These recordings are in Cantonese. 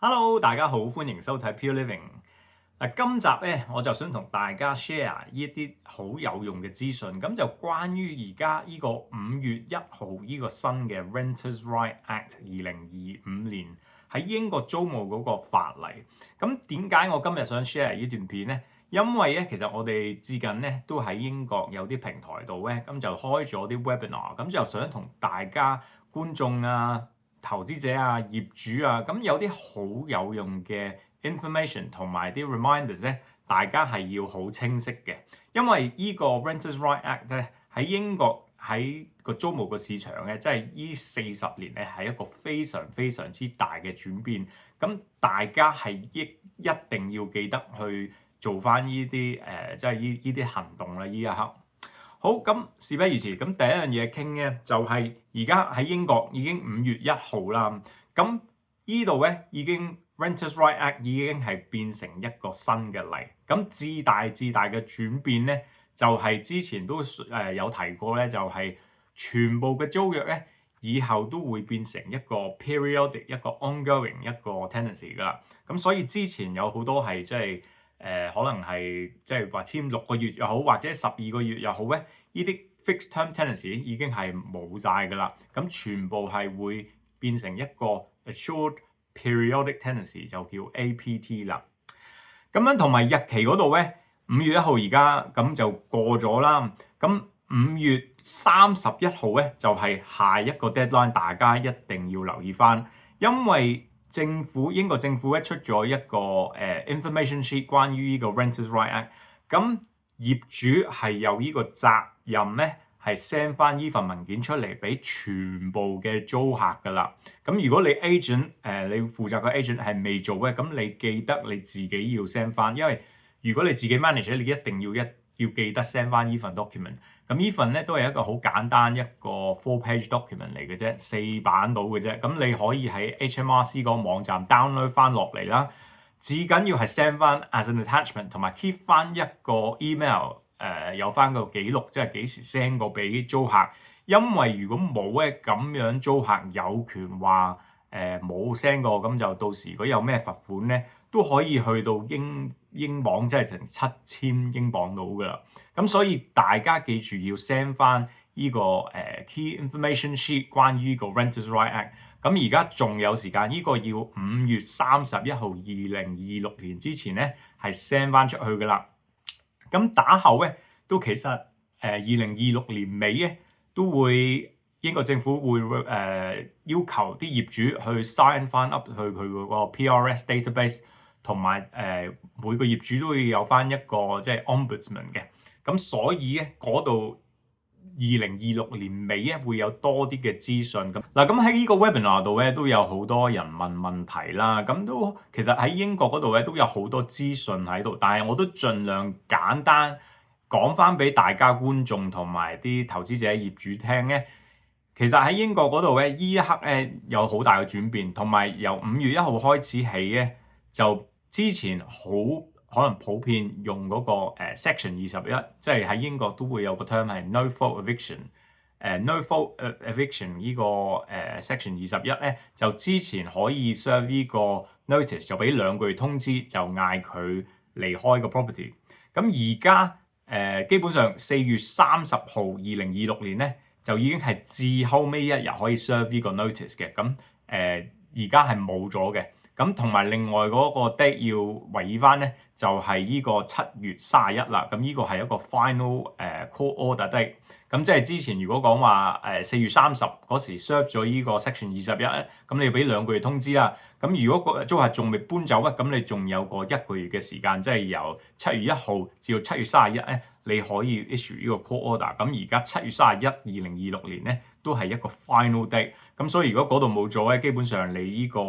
Hello，大家好，歡迎收睇 Pure Living。今集咧我就想同大家 share 呢啲好有用嘅資訊。咁就關於而家呢個5月1號呢個新嘅 Renters' Right Act 2025年喺英國租務嗰個法例。咁點解我今日想 share 呢段片呢？因為咧，其實我哋至近咧都喺英國有啲平台度咧，咁就開咗啲 webinar，咁就想同大家觀眾啊、投資者啊、業主啊，咁有啲好有用嘅 information 同埋啲 reminders 咧，大家係要好清晰嘅。因為呢個 Renters' Right Act 咧喺英國喺個租務個市場咧，即係呢40年咧係一個非常非常之大嘅轉變。咁大家係一定要記得去做翻呢啲即係呢啲行動啦！呢一刻好，咁事不宜遲，咁第一樣嘢傾咧就係而家喺英國已經5月1號啦。咁呢度咧已經 Renters' Right Act 已經係變成一個新嘅例。咁至大嘅轉變咧，就係之前都有提過咧，就係全部嘅租約咧以後都會變成一個 periodic、一個 ongoing、一個 tenancy 噶啦。咁所以之前有好多係即係可能係即係話簽6個月又好，或者12個月又好咧，呢啲 fixed term tenancy 已經係冇晒㗎啦。咁全部係會變成一個 assured periodic tenancy， 就叫 APT 啦。咁樣同埋日期嗰度咧，5月1號而家咁就過咗啦。咁5月31號咧就係下一個 deadline， 大家一定要留意翻，因為英國政府咧出咗一個information sheet 關於呢個 Renters' Right Act。咁業主係有呢個責任咧，係 send 翻呢份文件出嚟俾全部嘅租客噶啦。咁如果你 agent 你負責個 agent 係未做嘅，咁你記得你自己要 send 翻，因為如果你自己 manage 你一定要記得 send 翻呢份 document。咁呢份咧都係一個好簡單一個 4-page document 嚟嘅啫，4版到嘅啫。咁你可以喺 HMRC 個網站 download 翻落嚟啦。至緊要係 send 翻 as an attachment， 同埋 keep 翻一個 email，有翻個記錄，即係幾時 send 過俾租客。因為如果冇咧，咁樣租客有權話冇 send 過，咁就到時如果有咩罰款咧，都可以去到英鎊，即係成7000英鎊到噶啦。咁所以大家記住要 send 翻呢個key information sheet 關於個 Renters' Right Act。咁而家仲有時間，呢個要5月31號2026年之前咧係 send 翻出去噶啦。咁打後咧都其實2026年尾咧都會英國政府會要求啲業主去 sign 翻 up 去佢嗰個 PRS database， 同埋每個業主都會有翻一個即係 ombudsman 嘅。咁所以咧嗰度2026年尾咧會有多啲嘅資訊。咁喺呢個 webinar 度咧都有好多人問問題啦。咁都其實喺英國嗰度咧都有好多資訊喺度，但係我都盡量簡單講翻俾大家觀眾同埋啲投資者業主聽咧。其實喺英國嗰度咧，呢一刻咧有好大嘅轉變，同埋由5月1號開始起咧，就之前好可能普遍用嗰個Section 21，即係喺英國都會有個 term 係 no fault eviction。no fault eviction 呢個Section 21咧，就之前可以 serve 呢個 notice， 就俾2個月通知，就嗌佢離開個 property。咁而家基本上4月30號2026年咧，就已經係至後尾一日可以 serve 呢個 notice 嘅。咁而家係冇咗嘅。咁同埋另外嗰個 date 要維持翻咧，就係呢個7月31啦。咁呢個係一個 final court order date。咁即係之前如果講話4月30嗰時 serve 咗呢個 Section 21咧，咁你要俾2個月通知啦。咁如果個租客仲未搬走咧，咁你仲有個1個月嘅時間，即係由7月1號至到7月31咧，你可以 issue 呢個 court order。咁而家7月31 2026年咧，都係一個 final date。咁所以如果嗰度冇做咧，基本上你呢個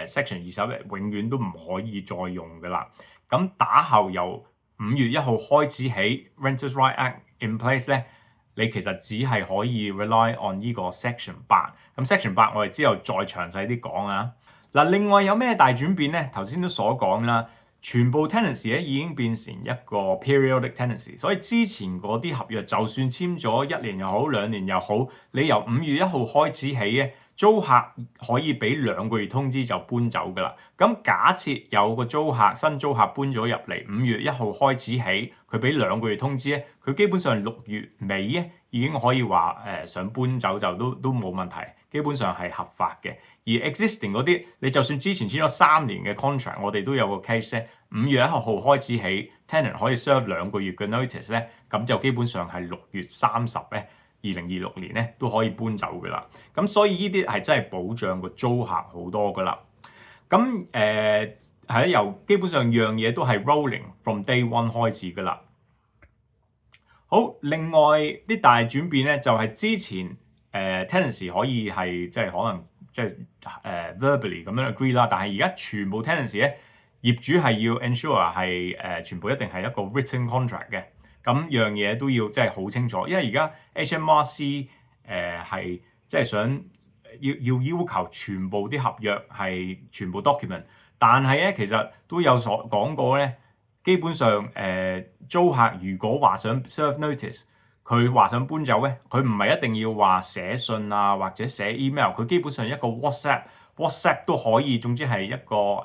Section 21永遠都唔可以再用噶啦。咁打後由5月1號開始起 Renters' Right Act in place 咧，你其實只係可以 rely on 呢個 Section 8。咁 Section 8我哋之後再詳細啲講啊。嗱，另外有咩大轉變咧？頭先都所講啦，全部 tenancy 咧已經變成一個 periodic tenancy， 所以之前嗰啲合約就算簽咗1年又好2年又好，你由5月1號開始起咧，租客可以俾2個月通知就搬走㗎啦。咁假設有個新租客搬咗入嚟，5月1號開始起，佢俾2個月通知咧，佢基本上6月尾咧已經可以話想搬走就都冇問題，基本上係合法嘅。而 existing 嗰啲，你就算之前簽咗3年嘅 contract，我哋都有個 case 咧，5月1號開始起 ，tenant 可以 serve 2個月嘅 notice 咧，咁就基本上係6月30咧。2026年咧都可以搬走㗎啦，咁所以呢啲係真係保障個租客好多㗎啦。咁係由基本上樣嘢都係 rolling from day one 開始㗎啦。好，另外啲大轉變咧就係之前tenancy 可以係即係可能即係verbally 咁樣 agree 啦，但係而家全部 tenancy 咧業主係要 ensure 係全部一定係一個 written contract 嘅。咁樣嘢都要即係好清楚，因為而家 HMRC 係即係想要求全部啲合約係全部 document， 但係咧其實都有所講過咧，基本上租客如果話想 serve notice， 佢話想搬走咧，佢唔係一定要話寫信啊或者寫 email， 佢基本上一個 WhatsApp 都可以，總之係一個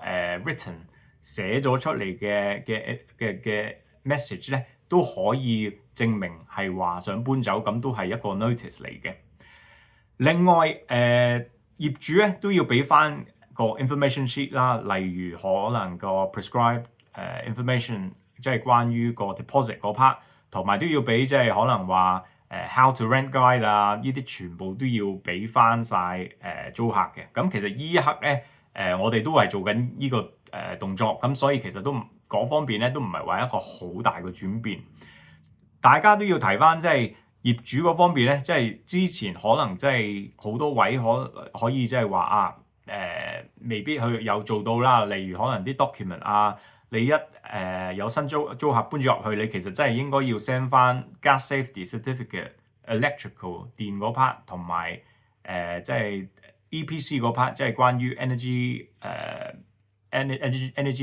written 寫咗出嚟嘅 message 咧。都可以證明係話想搬走，咁都係一個 notice 嚟嘅。另外業主咧都要俾翻個 information sheet 啦，例如可能個 prescribed information， 即係關於個 deposit 嗰 part， 同埋都要俾即係可能話how to rent guide 啊，呢啲全部都要俾翻晒租客嘅。咁其實呢一刻咧我哋都係做緊呢個動作，咁所以其實都嗰方面咧都唔係話一個好大嘅轉變，大家都要提翻即係業主嗰方面咧，即係之前可能即係好多位可以即係話未必去有做到啦，例如可能啲 document 啊，你有新租客搬咗入去，你其實真係應該要 send 翻 gas safety certificate、electrical 電嗰 part 同埋即係 EPC 嗰 part， 即係關於 energy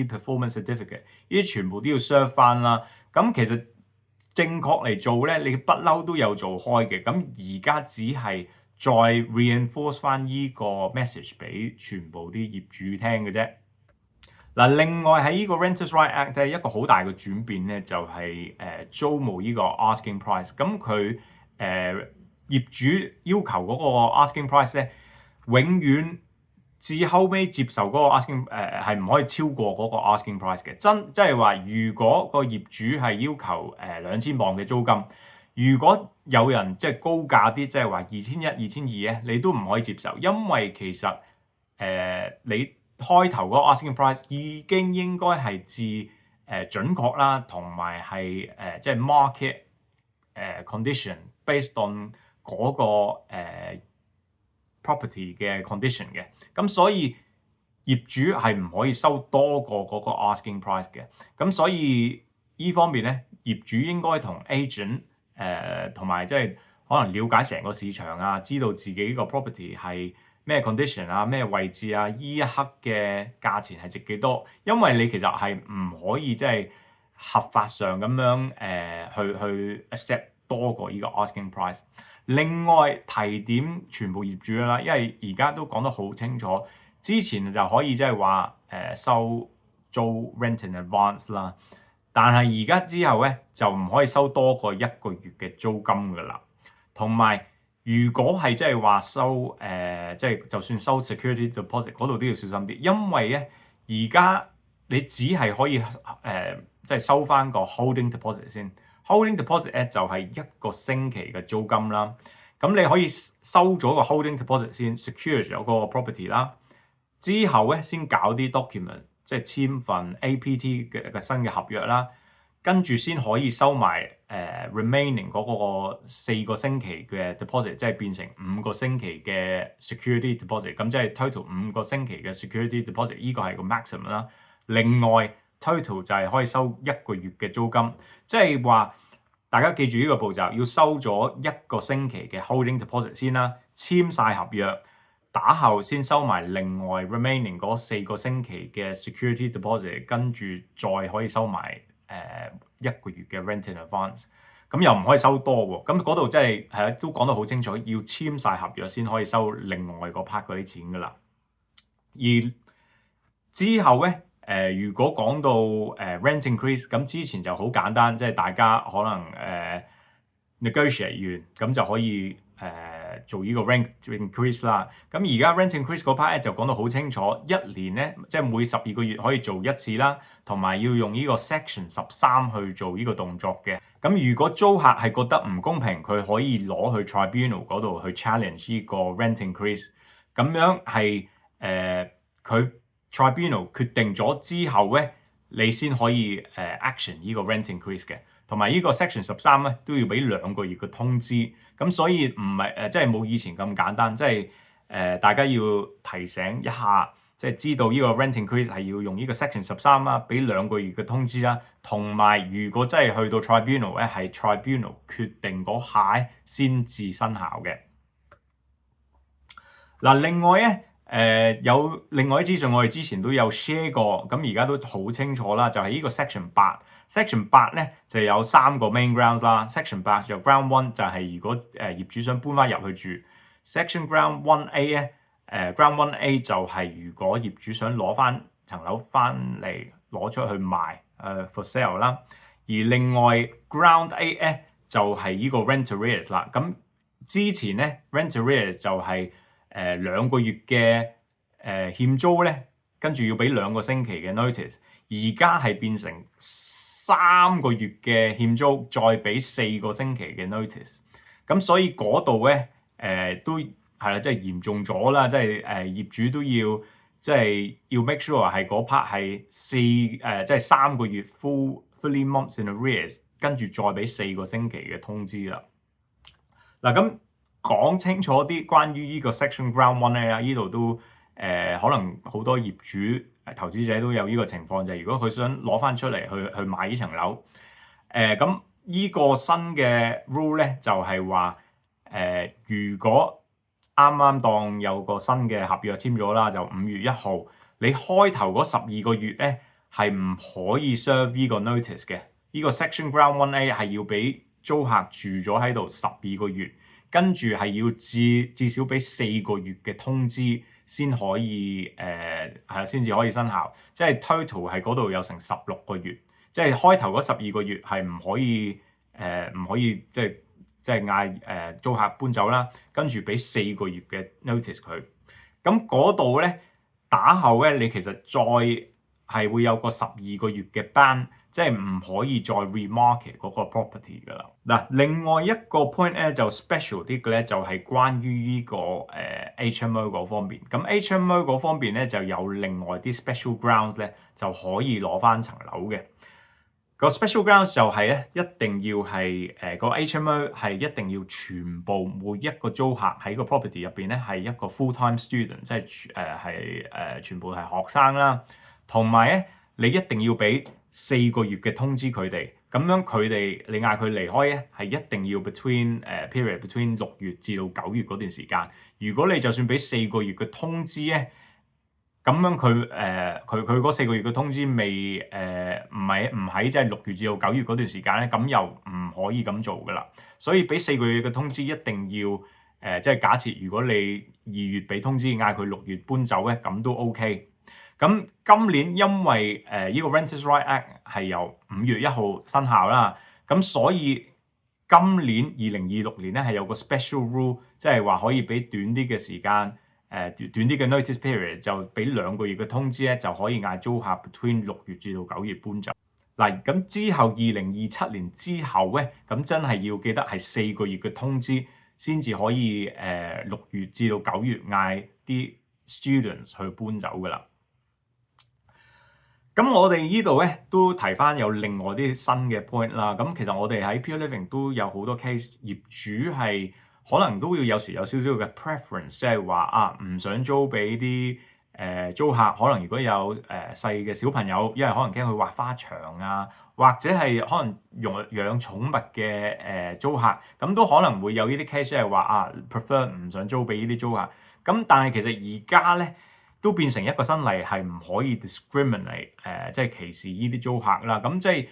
performance certificate， 呢啲全部都要 serve 翻啦。咁其實正確嚟做咧，你不嬲都有做開嘅。咁而家只係再 reinforce 翻呢個 message 俾全部啲業主聽嘅啫。嗱，另外喺呢個 Renters' Rights Act 咧，一個好大嘅轉變咧，就係租務呢個 asking price。咁佢業主要求嗰個 asking price 咧，永遠至後尾接受嗰個 asking 係唔可以超過嗰個 asking price 嘅。即係話，如果個業主係要求2000磅嘅租金，如果有人即係高價啲，即係話2100、2200咧，你都唔可以接受，因為其實你開頭嗰個 asking price 已經應該係至準確啦，同埋係即係 market condition based on 嗰個property 嘅 condition 嘅，咁所以業主係唔可以收多過嗰個 asking price 嘅，咁所以呢方面咧，業主應該同 agent 同埋即係可能了解成個市場啊，知道自己個 property 係咩 condition 啊，咩位置啊，依一刻嘅價錢係值幾多，因為你其實係唔可以即係合法上咁樣去 accept 多過呢個 asking price。另外提點全部業主啦，因為而家都講得好清楚，之前就可以即係話收租 rent in advance 啦，但係而家之後咧就唔可以收多過1個月嘅租金㗎啦。同埋如果係即係話收即係就算收 security deposit 嗰度都要小心啲，因為咧而家你只係可以即係收翻個 holding deposit 先。Holding deposit 咧就係1個星期嘅租金啦，咁你可以收咗個 holding deposit 先 secure 咗個 property 啦，之後咧先搞啲 document， 即係簽份 APT 嘅新嘅合約啦，跟住先可以收埋remaining 嗰個4個星期嘅 deposit， 即係變成5個星期嘅 security deposit， 咁即係 total 5個星期嘅 security deposit， 呢個係個 maximum 啦。另外total 就係可以收1個月嘅租金，即係話大家記住呢個步驟，要收咗1個星期嘅 holding deposit 先啦，簽晒合約，打後先收埋另外 remaining 嗰4個星期嘅 security deposit， 跟住再可以收埋1個月嘅 rent in advance。咁又唔可以收多喎。咁嗰度真係都講得好清楚，要簽晒合約先可以收另外嗰 part 嗰啲錢噶啦。而之後咧，如果講到rent increase，咁之前就好簡單，即係大家可能negotiate 完，咁就可以做呢個 rent increase 啦。咁而家 rent increase 嗰 part 咧就講到好清楚，一年咧即係每12個月可以做一次啦，同埋要用呢個 section 13去做呢個動作嘅。咁如果租客係覺得唔公平，佢可以攞去 tribunal 嗰度去 challenge 呢個 rent increase。咁樣係佢tribunal 決定咗之後咧，你先可以action 呢個 rent increase 嘅。同埋呢個 section 13咧都要俾2個月嘅通知，咁所以唔係即係冇以前咁簡單，即係大家要提醒一下，即係知道呢個 rent increase 係要用呢個 section 13啦，俾2個月嘅通知啦，同埋如果真係去到 tribunal 咧，係 tribunal 決定嗰下先至生效嘅。嗱，另外咧有另外啲資訊，我哋之前都有 share 過，咁而家都好清楚啦，就係呢個 section 8。section 8咧就有3個 main grounds 啦。section 8就 ground 1就係如果業主想搬翻入去住。section ground 1A 咧ground 1A 就係如果業主想攞翻層樓翻嚟攞出去賣for sale 啦。而另外 ground A 咧就係呢個 rent arrears 啦。咁之前咧 rent arrears 就係2個月嘅欠租咧，跟住要俾2個星期嘅 notice。而家係變成3個月嘅欠租，再俾4個星期嘅 notice。咁所以嗰度咧都係啦，即係嚴重咗啦，即係業主都要即係要 make sure 係嗰 part 係即係3個月 fully months in arrears， 跟住再俾4個星期嘅通知啦。嗱，咁講清楚啲關於呢個 section ground 1咧，呢度都可能好多業主投資者都有呢個情況，就係如果佢想攞翻出嚟去買呢層樓，咁呢個新嘅 rule 咧就係話如果啱啱當有個新嘅合約簽咗啦，就5月1號，你開頭嗰12個月咧係唔可以 serve 呢個 notice 嘅。呢個 section ground 1A 係要俾租客住咗喺度12個月，跟住係要至少俾4個月嘅通知先可以先至可以生效。即係 total 係嗰度有成16個月，即係開頭嗰12個月係唔可以即係嗌租客搬走啦，跟住俾4個月嘅 notice 佢。咁嗰度咧打後咧，你其實再係會有個12個月嘅 ban，即係唔可以再 remarket 嗰個 property 噶啦。嗱，另外一個 point 咧就 special 啲嘅咧，就係關於呢個HMO 嗰方面。咁 HMO 嗰方面咧就有另外啲 special grounds 咧，就可以攞翻層樓嘅。個 special grounds 就係咧，一定要係個 HMO 係一定要全部每一個租客喺個 property 入邊咧係一個 full-time student，即係全部係學生啦。同埋咧，你一定要俾4個月嘅通知佢哋，咁樣佢哋你嗌佢離開咧，係一定要 between period between 6月至到9月嗰段時間。如果你就算俾4個月嘅通知咧，咁樣佢嗰4個月嘅通知未唔喺即係6月至到9月嗰段時間咧，咁又唔可以咁做噶啦。所以俾4個月嘅通知一定要即係假設如果你2月俾通知嗌佢6月搬走咧，咁都 OK。咁今年因為呢個 Renters' Rights Act 係由5月1號生效啦，咁所以今年2026年咧係有個 special rule， 即係話可以俾短啲嘅時間，短啲嘅 notice period， 就俾2個月嘅通知咧，就可以嗌租客 between 6月至到9月搬走。嗱，咁之後2027年之後咧，咁真係要記得係4個月嘅通知先至可以6月至到9月嗌啲 students 去搬走噶啦。咁我哋呢度咧都提翻有另外啲新嘅 point 啦。咁其實我哋喺 Pure Living 都有好多 case， 業主係可能都會有時有少少嘅 preference， 即係話唔想租俾啲租客。可能如果有細嘅小朋友，因為可能驚佢畫花牆啊，或者係可能養寵物嘅租客，咁都可能會有呢啲 case 係話prefer 唔想租俾呢啲租客。咁但係其實而家咧，都變成一個新例，係唔可以 discriminate 即係歧視呢啲租客啦。咁即係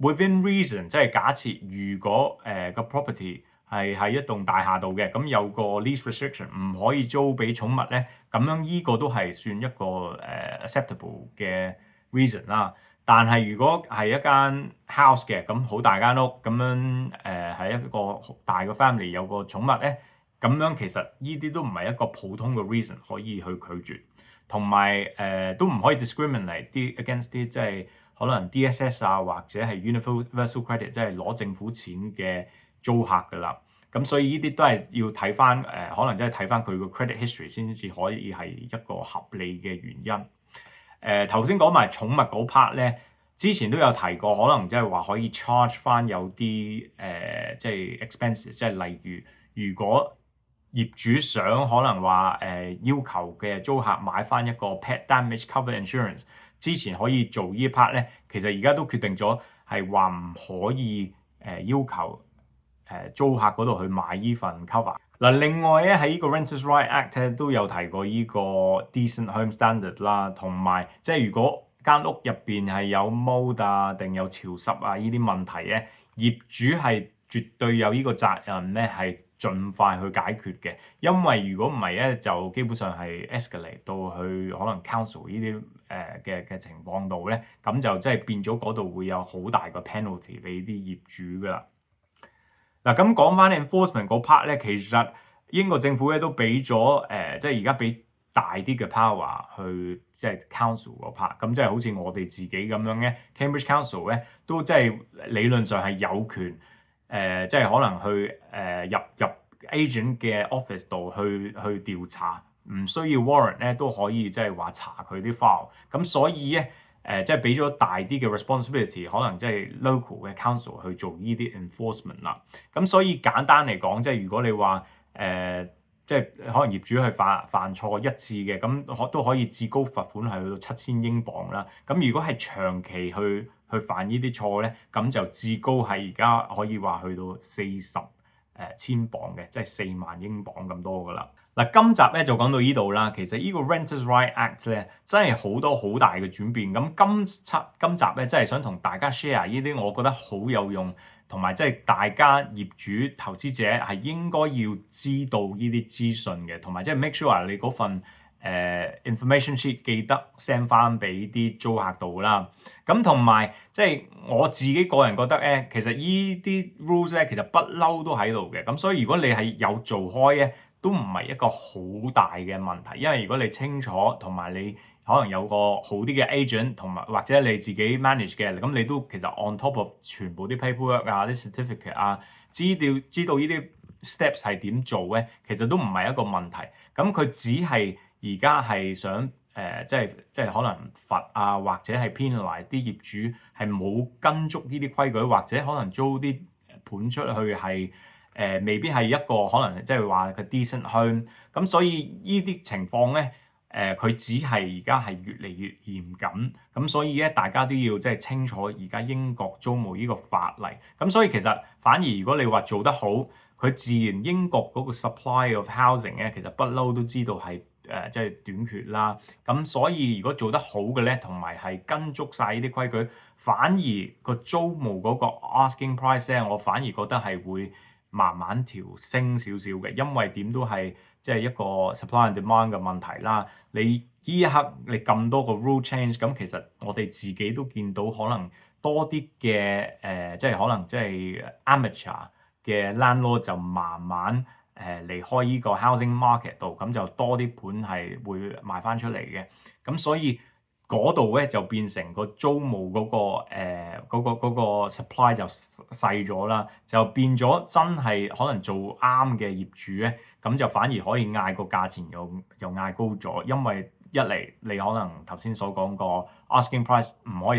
within reason，即係假設如果個 property 係喺一棟大廈度嘅，咁有個 lease restriction 唔可以租俾寵物咧，咁樣依個都係算一個acceptable 嘅 reason 啦。但係如果係一間 house 嘅，咁好大間屋咁樣係一個大嘅 family 有個寵物咧，咁樣其實呢啲都唔係一個普通嘅 reason 可以去拒絕，同埋都唔可以 discriminate 啲 against 啲即係可能 DSS 啊或者係 universal credit 即係攞政府錢嘅租客㗎啦。咁所以呢啲都係要睇翻可能真係睇翻佢個 credit history 先至可以係一個合理嘅原因。頭先講埋寵物嗰 part 咧，之前都有提過，可能即係話可以 charge 翻有啲即係 expenses，即係例如如果業主想可能話要求嘅租客買翻一個 pet damage cover insurance， 之前可以做呢一 part 咧，其實而家都決定咗係話唔可以要求租客嗰度去買呢份 cover。嗱，另外咧喺呢個 Renters' Rights Act 咧都有提過呢個 decent home standard 啦，同埋即係如果間屋入邊係有 mold 啊定有潮濕啊呢啲問題咧，業主係絕對有呢個責任咧係盡快去解決嘅，因為如果唔係咧就基本上係 escalate 到去可能 council 呢啲嘅情況度咧，咁就即係變咗嗰度會有好大個 penalty 俾啲業主噶啦。嗱，咁講翻 enforcement 嗰 part 咧，其實英國政府咧都俾咗即係而家俾大啲嘅 power 去即係 council 嗰 part，咁即係好似我哋自己咁樣咧 ，Cambridge Council 咧都即係理論上係有權即係可能去入 agent 嘅 office 度去調查，唔需要 warrant 咧都可以即係話查佢啲 file，咁所以咧。即係俾咗大啲嘅 responsibility，可能即係 local 嘅 council 去做呢啲 enforcement 啦。咁所以簡單嚟講，即係如果你話即係可能業主去犯錯一次嘅，咁都可以至高罰款係去到7000英鎊啦。咁如果係長期去犯呢啲錯咧，咁就至高係而家可以話去到40千鎊嘅，即係4萬英鎊咁多噶啦。嗱，今集咧就講到呢度啦。其實呢個 Renters' Rights Act 咧真係好多好大嘅轉變。咁今集咧真係想同大家 share 呢啲我覺得好有用，同埋即係大家業主投資者係應該要知道呢啲資訊嘅，同埋即係 make sure 你嗰份information sheet 記得 send 翻俾啲租客度啦。咁同埋即係我自己個人覺得咧，其實呢啲 rules 咧其實不嬲都喺度嘅。咁所以如果你係有做開咧，都唔係一個好大嘅問題，因為如果你清楚同埋你可能有個好啲嘅 agent 同埋或者你自己 manage 嘅，咁你都其實 on top of 全部啲 paperwork 啊、啲 certificate 啊，知道呢啲 steps 係點做咧，其實都唔係一個問題。咁佢只係而家係想即係可能罰啊，或者係 penalize 啲業主係冇跟足呢啲規矩，或者可能租啲盤出去係。未必係一個可能即係話個 decent home，咁所以呢啲情況咧，佢只係而家係越嚟越嚴謹，咁所以咧大家都要即係清楚而家英國租務呢個法例，咁所以其實反而如果你話做得好，佢自然英國嗰個 supply of housing 咧，其實不嬲都知道係即係短缺啦，咁所以如果做得好嘅咧，同埋係跟足晒呢啲規矩，反而個租務嗰個 asking price 咧，我反而覺得係會慢慢調升少少嘅，因為點都係即係一個 supply and demand 嘅問題啦。你呢一刻你咁多個 rule change，咁其實我哋自己都見到可能多啲嘅即係可能即係 amateur 嘅 landlord 就慢慢離開呢個 housing market 度，咁就多啲盤係會賣翻出嚟嘅。咁所以嗰度咧就變成個租務嗰個 supply 就細咗啦，就變咗真係可能做啱嘅業主咧，咁就反而可以嗌個價錢又嗌高咗，因為一嚟你可能頭先所講個 asking price 唔可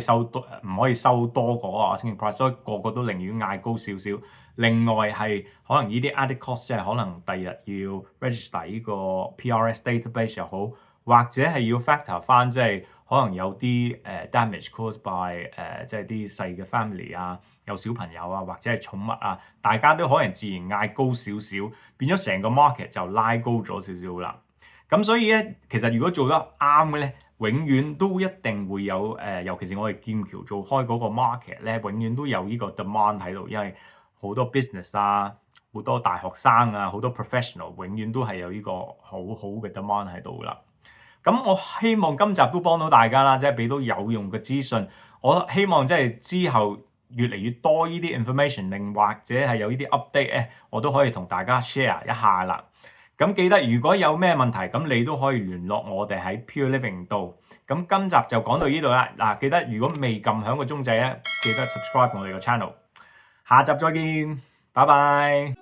以收多過個 asking price，所以個個都寧願嗌高少少。另外係可能呢啲 added cost 即係可能第日要 register 呢個 PRS database 又好，或者係要 factor 翻即係。可能有啲damage caused by 即係啲細嘅 family 啊，有小朋友啊，或者係寵物啊，大家都可能自然嗌高少少，變咗成個 market 就拉高咗少少啦。咁所以咧，其實如果做得啱嘅咧，永遠都一定會有尤其是我哋劍橋做開嗰個 market 咧，永遠都有呢個 demand 喺度，因為好多 business 啊，好多大學生啊，好多 professional 永遠都係有呢個好好嘅 demand 喺度啦。咁我希望今集都幫到大家啦，即係俾到有用嘅資訊。我希望即係之後越嚟越多呢啲 information，定或者係有呢啲 update 咧，我都可以同大家 share 一下啦。咁記得如果有咩問題，咁你都可以聯絡我哋喺 Pure Living 度。咁今集就講到呢度啦。嗱，記得如果未撳響個鐘仔咧，記得 subscribe 我哋個 channel。下集再見，拜拜。